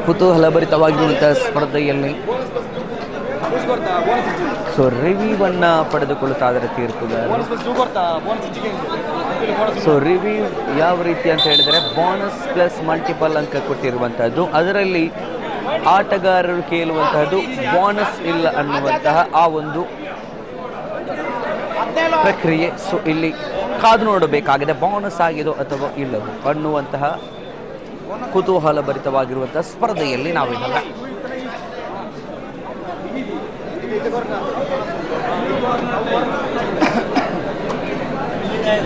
ಕುತೂಹಲಭರಿತವಾಗಿರುವಂತಹ ಸ್ಪರ್ಧೆಯಲ್ಲಿ ರಿವ್ಯೂವನ್ನ ಪಡೆದುಕೊಳ್ಳುತ್ತಾ ಇದ್ದಾರೆ ತೀರ್ಪುಗಾರರು. ರಿವ್ಯೂ ಯಾವ ರೀತಿ ಅಂತ ಹೇಳಿದ್ರೆ, ಬೋನಸ್ ಪ್ಲಸ್ ಮಲ್ಟಿಪಲ್ ಅಂಕ ಕೊಟ್ಟಿರುವಂತಹದ್ದು. ಅದರಲ್ಲಿ ಆಟಗಾರರು ಕೇಳುವಂತಹದ್ದು ಬೋನಸ್ ಇಲ್ಲ ಅನ್ನುವಂತಹ ಆ ಒಂದು ಪ್ರಕ್ರಿಯೆ. ಇಲ್ಲಿ ಕಾದು ನೋಡಬೇಕಾಗಿದೆ, ಬೋನಸ್ ಆಗಿದೋ ಅಥವಾ ಇಲ್ಲವೋ ಅನ್ನುವಂತಹ ಕುತೂಹಲಭರಿತವಾಗಿರುವಂತಹ ಸ್ಪರ್ಧೆಯಲ್ಲಿ ನಾವಿಲ್ಲ.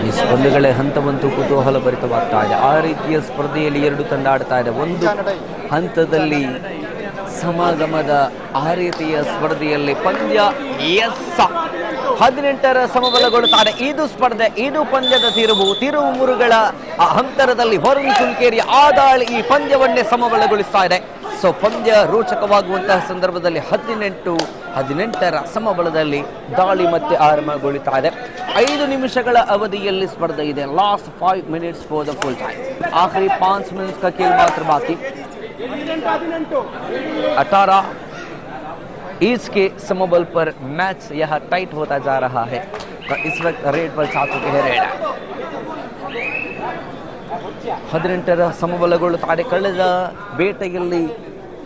ಈ ಸ್ಪರ್ಧೆಗಳ ಹಂತವಂತೂ ಕುತೂಹಲಭರಿತವಾಗ್ತಾ ಇದೆ. ಆ ರೀತಿಯ ಸ್ಪರ್ಧೆಯಲ್ಲಿ 2 ತಂಡ ಆಡ್ತಾ ಇದೆ. ಒಂದು ಹಂತದಲ್ಲಿ ಸಮಾಗಮದ ಆ ರೀತಿಯ ಸ್ಪರ್ಧೆಯಲ್ಲಿ ಪಂದ್ಯ 18ರ ಸಮಬಲಗೊಳ್ಳುತ್ತಾರೆ. ಇದು ಸ್ಪರ್ಧೆ, ಇದು ಪಂದ್ಯದ ತಿರುವು ಮುರುಗಳ ಅಂತರದಲ್ಲಿ ವರುಣ್ ಸುಲ್ಕೇರಿ ಆ ದಾಳಿ ಈ ಪಂದ್ಯವನ್ನೇ ಸಮಬಲಗೊಳಿಸ್ತಾ ಇದೆ. ಪಂದ್ಯ ರೋಚಕವಾಗುವಂತಹ ಸಂದರ್ಭದಲ್ಲಿ 18-18ರ ಸಮಬಲದಲ್ಲಿ ದಾಳಿ ಮತ್ತೆ ಆರಂಭಗೊಳ್ಳುತ್ತಾ ಇದೆ. 5 ನಿಮಿಷಗಳ ಅವಧಿಯಲ್ಲಿ ಸ್ಪರ್ಧೆ ಇದೆ. Last 5 minutes for the full time. आखिरी 5 मिनट का खेल मात्र बाकी. 18 इसके समबल पर मैच यह टाइट होता जा रहा है. तो इस वक्त रेड पर जा चुके हैं रेड. 18ರ ಸಮಬಲಗೊಳ್ಳುತ್ತಾರೆ. ಕಳೆದ ಬೇಟೆಯಲ್ಲಿ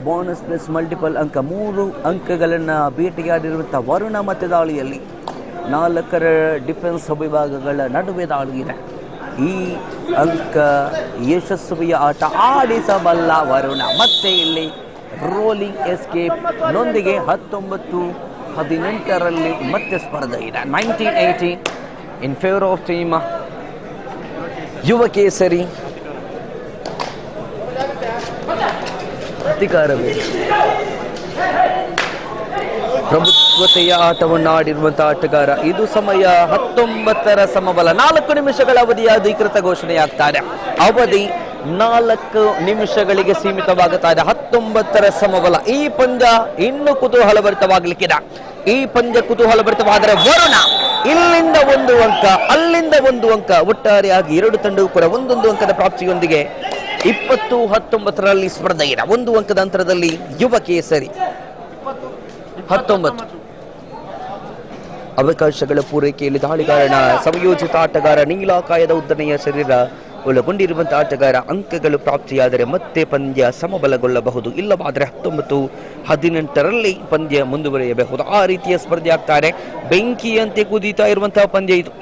ಬೋನಸ್ ಪ್ಲಸ್ ಮಲ್ಟಿಪಲ್ ಅಂಕ 3 ಅಂಕಗಳನ್ನು ಬೇಟೆಯಾಡಿರುವಂತಹ ವರುಣ ಮತ್ತೆ ದಾಳಿಯಲ್ಲಿ 4ರ ಡಿಫೆನ್ಸ್ ವಿಭಾಗಗಳ ನಡುವೆ ದಾಳಿ ಇದೆ. ಈ ಅಂಕ ಯಶಸ್ವಿಯ ಆಟ ಆಡಿಸಬಲ್ಲ ವರುಣ. ಮತ್ತೆ ಇಲ್ಲಿ ರೋಲಿಂಗ್ ಎಸ್ಕೇಪ್ ನೊಂದಿಗೆ 19-18ರಲ್ಲಿ ಮತ್ತೆ ಸ್ಪರ್ಧೆ ಇದೆ. 19-18 ಇನ್ ಫೇವರ್ ಆಫ್ ಟೀಮ್ ಯುವ ಕೇಸರಿ. ಅಧಿಕಾರವೇ ಪ್ರಭುತ್ವತೆಯ ಆಟವನ್ನು ಆಡಿರುವಂತಹ ಆಟಗಾರ. ಇದು ಸಮಯ 19ರ ಸಮಬಲ. 4 ನಿಮಿಷಗಳ ಅವಧಿಯ ಅಧಿಕೃತ ಘೋಷಣೆಯಾಗ್ತಾ ಇದೆ. ಅವಧಿ 4 ನಿಮಿಷಗಳಿಗೆ ಸೀಮಿತವಾಗುತ್ತಾ ಇದೆ. 19ರ ಸಮಬಲ. ಈ ಪಂದ್ಯ ಇನ್ನೂ ಕುತೂಹಲಭರಿತವಾಗಲಿಕ್ಕಿದೆ. ಈ ಪಂದ್ಯ ಕುತೂಹಲಭರಿತವಾದರೆ ವರುಣ ಇಲ್ಲಿಂದ 1 ಅಂಕ, ಅಲ್ಲಿಂದ 1 ಅಂಕ, ಒಟ್ಟಾರೆಯಾಗಿ 2 ತಂಡವೂ ಕೂಡ 1 ಅಂಕದ ಪ್ರಾಪ್ತಿಯೊಂದಿಗೆ 20-19ರಲ್ಲಿ ಸ್ಪರ್ಧೆ ಇದೆ. 1 ಅಂಕದ ಅಂತರದಲ್ಲಿ ಯುವ ಕೇಸರಿ. 19 ಅವಕಾಶಗಳ ಪೂರೈಕೆಯಲ್ಲಿ ದಾಳಿಗಾರನ ಸಂಯೋಜಿತ ಆಟಗಾರ, ನೀಲಾಕಾಯದ ಉದ್ದನೆಯ ಶರೀರ ಒಳಗೊಂಡಿರುವಂತಹ ಆಟಗಾರ. ಅಂಕಗಳು ಪ್ರಾಪ್ತಿಯಾದರೆ ಮತ್ತೆ ಪಂದ್ಯ ಸಮಬಲಗೊಳ್ಳಬಹುದು. ಇಲ್ಲವಾದರೆ 19-18ರಲ್ಲಿ ಪಂದ್ಯ ಮುಂದುವರಿಯಬಹುದು. ಆ ರೀತಿಯ ಸ್ಪರ್ಧೆ ಆಗ್ತಾರೆ. ಬೆಂಕಿಯಂತೆ ಕುದೀತಾ ಇರುವಂತಹ ಪಂದ್ಯ ಇದು.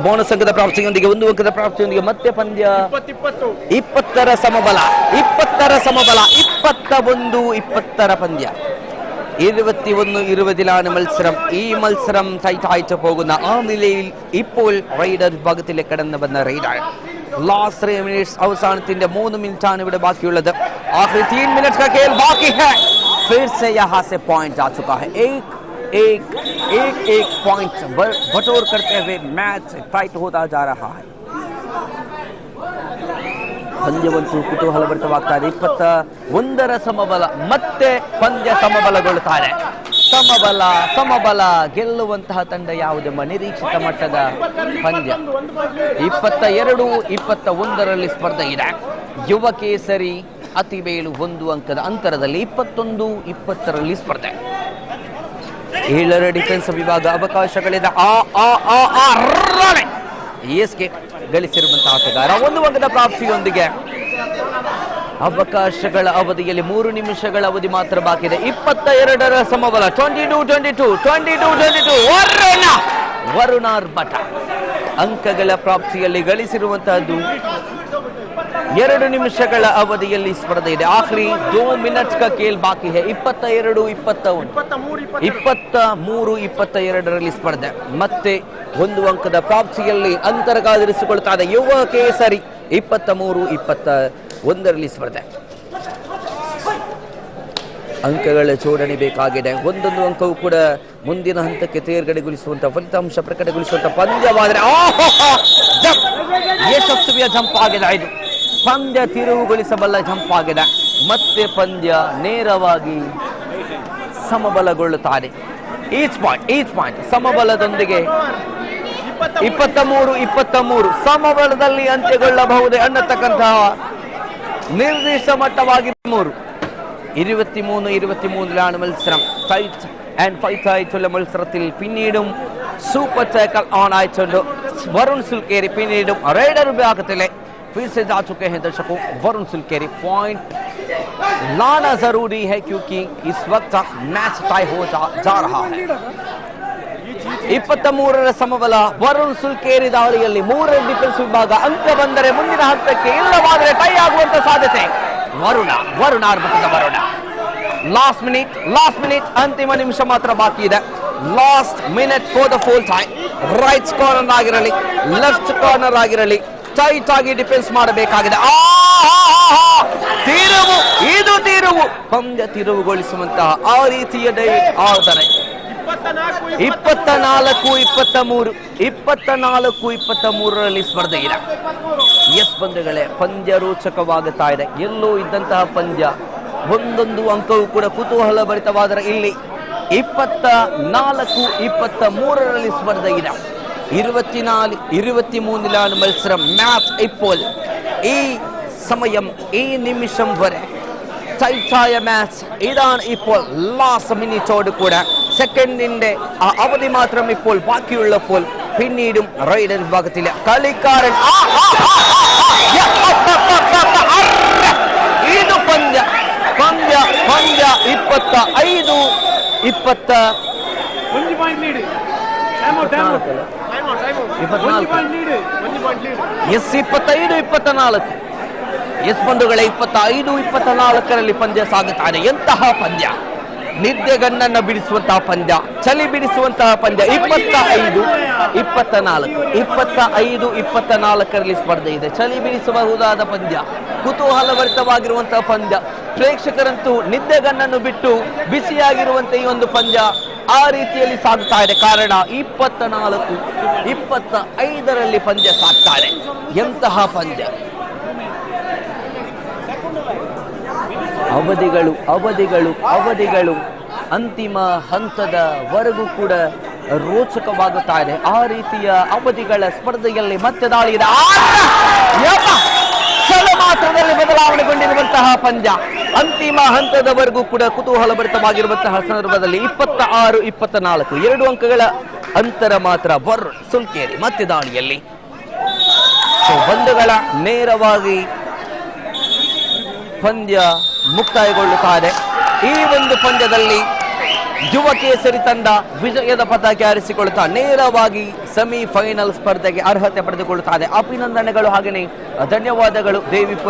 ಬೋನಸ್ ಅಂಕದ ಪ್ರಾಪ್ತಿಯೊಂದಿಗೆ 1 ಅಂಕದ ಪ್ರಾಪ್ತಿಯೊಂದಿಗೆ ಮತ್ತೆ ಪಂದ್ಯ 20ರ ಸಮಬಲ. 21-20ರ പന്ത്യ 21-20 മത്സരം. ഈ മത്സരം ടൈറ്റായിട്ട് പോകുന്ന ആ നിലയിൽ ഇപ്പോൾ റൈഡർ വിഭാഗത്തിലെ കടന്നു വന്ന റൈഡർ लास्ट 3 मिनट्स അവസാനത്തിന്റെ 3 മിനിറ്റാണ് ഇവിടെ ബാക്കിയുള്ളത് आखिरी 3 मिनट का खेल बाकी है फिर से यहाँ से पॉइंट आ चुका है एक पॉइंट बटोर करते हुए मैच टाइट होता जा रहा है ಪಂದ್ಯವಂತೂ ಕುತೂಹಲಭರಿತವಾಗ್ತಾ ಇದೆ 21ರ ಸಮಬಲ ಮತ್ತೆ ಪಂದ್ಯ ಸಮಬಲಗೊಳ್ಳುತ್ತಾರೆ ಸಮಬಲ ಗೆಲ್ಲುವಂತಹ ತಂಡ ಯಾವುದೆಂಬ ನಿರೀಕ್ಷಿತ ಮಟ್ಟದ ಪಂದ್ಯ 22-21ರಲ್ಲಿ ಸ್ಪರ್ಧೆ ಇದೆ ಯುವ ಕೇಸರಿ ಅತಿಬೇಳು 1 ಅಂಕದ ಅಂತರದಲ್ಲಿ 21-20ರಲ್ಲಿ ಸ್ಪರ್ಧೆ 7ರ ಡಿಫೆನ್ಸ್ ವಿಭಾಗ ಅವಕಾಶಗಳಿದೆ ಎಸ್ಕೆ ಗಳಿಸಿರುವಂತಹ ಆಟಗಾರ 1 ಅಂಕದ ಪ್ರಾಪ್ತಿಯೊಂದಿಗೆ ಅವಕಾಶಗಳ ಅವಧಿಯಲ್ಲಿ 3 ನಿಮಿಷಗಳ ಅವಧಿ ಮಾತ್ರ ಬಾಕಿ ಇದೆ 22ರ ಸಮಬಲ 22-22 ವರುಣಾರ್ ಭಟ ಅಂಕಗಳ ಪ್ರಾಪ್ತಿಯಲ್ಲಿ ಗಳಿಸಿರುವಂತಹದ್ದು 2 ನಿಮಿಷಗಳ ಅವಧಿಯಲ್ಲಿ ಸ್ಪರ್ಧೆ ಇದೆ ಆಖರಿ 2 ಮಿನಿಟ್ का खेल बाकी है 22-22ರಲ್ಲಿ ಸ್ಪರ್ಧೆ ಮತ್ತೆ 1 ಅಂಕದ ಪ್ರಾಪ್ತಿಯಲ್ಲಿ ಅಂತರ ಕಾದಿರಿಸಿಕೊಳ್ತಾ ಇದೆ ಯುವ ಕೇಸರಿ 23-21ರಲ್ಲಿ ಸ್ಪರ್ಧೆ ಅಂಕಗಳ ಜೋಡಣೆ ಬೇಕಾಗಿದೆ ಒಂದೊಂದು ಅಂಕವು ಕೂಡ ಮುಂದಿನ ಹಂತಕ್ಕೆ ತೇರ್ಗಡೆಗೊಳಿಸುವಂತ ಫಲಿತಾಂಶ ಪ್ರಕಟಗೊಳಿಸುವಂತ ಪಂದ್ಯವಾದರೆ ಯಶಸ್ವಿಯ ಜಂಪ್ ಆಗಿದೆ ಇದು ಪಂದ್ಯ ತಿರುವುಗೊಳಿಸಬಲ್ಲ ಜಂಪ್ ಆಗಿದೆ ಮತ್ತೆ ಪಂದ್ಯ ನೇರವಾಗಿ ಸಮಬಲಗೊಳ್ಳುತ್ತದೆ ಈಚ್ ಪಾಯಿಂಟ್ ಸಮಬಲದೊಂದಿಗೆ 23-23 ಸಮಬಲದಲ್ಲಿ ಅಂತ್ಯಗೊಳ್ಳಬಹುದೇ ಅನ್ನತಕ್ಕಂತಹ ನಿರ್ದಿಷ್ಟ മട്ടವಾಗಿ 23-23ലാണ് മത്സരം ടൈറ്റ് ആൻഡ് ഫൈറ്റ് ആയിട്ടുള്ള മത്സരത്തിൽ പിന്നീടും സൂപ്പർ ടൈക്കൽ ഓൺ ആയിട്ടുണ്ട് വരുൺ സുൽക്കേരി പിന്നീടും റൈഡർ വിഭാഗത്തിലെ फिर से जा चुके हैं दर्शकों वरुण सुलकेरी पॉइंट लाना जरूरी है क्योंकि इस वक्त मैच टाई हो जा रहा है 23ರ ಸಮಬಲ ವರುಣ್ ಸುಲ್ಕೇರಿ ದಾಳಿಯಲ್ಲಿ 3ರ ಡಿಫೆನ್ಸ್ ವಿಭಾಗ ಅಂಕ ಬಂದರೆ ಮುಂದಿನ ಹಂತಕ್ಕೆ ಇಲ್ಲವಾದರೆ ಟೈ ಆಗುವಂತ ಸಾಧ್ಯತೆ ವರುಣಾರ್ ಭಟದ ವರುಣ ಲಾಸ್ಟ್ ಮಿನಿಟ್ ಅಂತಿಮ ನಿಮಿಷ ಮಾತ್ರ ಬಾಕಿ ಇದೆ last minute for the full time right corner ಆಗಿರಲಿ ಲೆಫ್ಟ್ ಕಾರ್ನರ್ ಆಗಿರಲಿ ಟೈಟ್ ಆಗಿ ಡಿಫೆನ್ಸ್ ಮಾಡಬೇಕಾಗಿದೆ ತಿರುವು ಪಂದ್ಯ ತಿರುವುಗೊಳಿಸುವಂತಹ ಆ ರೀತಿಯ ಆದರೆ 24-23ರಲ್ಲಿ ಸ್ಪರ್ಧೆ ಇದೆ ಎಸ್ ಬಂಧುಗಳೇ ಪಂದ್ಯ ರೋಚಕವಾಗುತ್ತಾ ಇದೆ ಎಲ್ಲೋ ಇದ್ದಂತಹ ಪಂದ್ಯ ಒಂದೊಂದು ಅಂಕವೂ ಕೂಡ ಕುತೂಹಲ ಭರಿತವಾದರೆ ಇಲ್ಲಿ 24-23ರಲ್ಲಿ ಸ್ಪರ್ಧೆ ಇದೆ 23ലാണ് മത്സരം മാച്ച് ഇപ്പോൾ ഈ സമയം ഈ നിമിഷം വരെ ടൈറ്റായ മാച്ച് ഇതാണ് ഇപ്പോൾ ലാസ്റ്റ് മിനിറ്റോട് കൂടെ സെക്കൻഡിന്റെ അവധി മാത്രം ഇപ്പോൾ ബാക്കിയുള്ളപ്പോൾ പിന്നീടും റൈഡർ വിഭാഗത്തിലെ കളിക്കാരൻ ഇത് പഞ്ച 25-24 ಎಸ್ ಬಂಧುಗಳೇ 25-24ರಲ್ಲಿ ಪಂದ್ಯ ಸಾಗುತ್ತಾ ಇದೆ ಎಂತಹ ಪಂದ್ಯ ನಿದ್ದೆಗಣ್ಣನ್ನು ಬಿಡಿಸುವಂತಹ ಪಂದ್ಯ ಚಳಿ ಬಿಡಿಸುವಂತಹ ಪಂದ್ಯ 25-24ರಲ್ಲಿ ಸ್ಪರ್ಧೆ ಇದೆ ಚಳಿ ಬಿಡಿಸಬಹುದಾದ ಪಂದ್ಯ ಕುತೂಹಲಭರಿತವಾಗಿರುವಂತಹ ಪಂದ್ಯ ಪ್ರೇಕ್ಷಕರಂತೂ ನಿದ್ದೆಗಣ್ಣನ್ನು ಬಿಟ್ಟು ಬಿಸಿಯಾಗಿರುವಂತಹ ಈ ಒಂದು ಪಂದ್ಯ ಆ ರೀತಿಯಲ್ಲಿ ಸಾಗುತ್ತಾ ಇದೆ ಕಾರಣ 24-25ರಲ್ಲಿ ಪಂದ್ಯ ಸಾಗ್ತಾ ಇದೆ ಎಂತಹ ಪಂದ್ಯ ಅವಧಿಗಳು ಅಂತಿಮ ಹಂತದವರೆಗೂ ಕೂಡ ರೋಚಕವಾಗುತ್ತಾ ಇದೆ ಆ ರೀತಿಯ ಅವಧಿಗಳ ಸ್ಪರ್ಧೆಯಲ್ಲಿ ಮತ್ತೆ ದಾಳಿ ಇದೆ ಮಾತ್ರದಲ್ಲಿ ಬದಲಾವಣೆಗೊಂಡಿರುವಂತಹ ಪಂದ್ಯ ಅಂತಿಮ ಹಂತದವರೆಗೂ ಕೂಡ ಕುತೂಹಲಭರಿತವಾಗಿರುವಂತಹ ಸಂದರ್ಭದಲ್ಲಿ 26-24 2 ಅಂಕಗಳ ಅಂತರ ಮಾತ್ರ ವರುಣ್ ಸುಲ್ಕೇರಿ ಮತ್ತೆ ದಾಳಿಯಲ್ಲಿ ಬಂಧುಗಳ ನೇರವಾಗಿ ಪಂದ್ಯ ಮುಕ್ತಾಯಗೊಳ್ಳುತ್ತಾ ಇದೆ ಈ ಒಂದು ಪಂದ್ಯದಲ್ಲಿ ಯುವ ಕೇಸರಿ ತಂಡ ವಿಜಯದ ಪತಾಕೆ ಹಾರಿಸಿಕೊಳ್ಳುತ್ತಾ ನೇರವಾಗಿ ಸೆಮಿಫೈನಲ್ ಸ್ಪರ್ಧೆಗೆ ಅರ್ಹತೆ ಪಡೆದುಕೊಳ್ಳುತ್ತಾ ಇದೆ ಅಭಿನಂದನೆಗಳು ಹಾಗೆಯೇ ಧನ್ಯವಾದಗಳು ದೇವಿ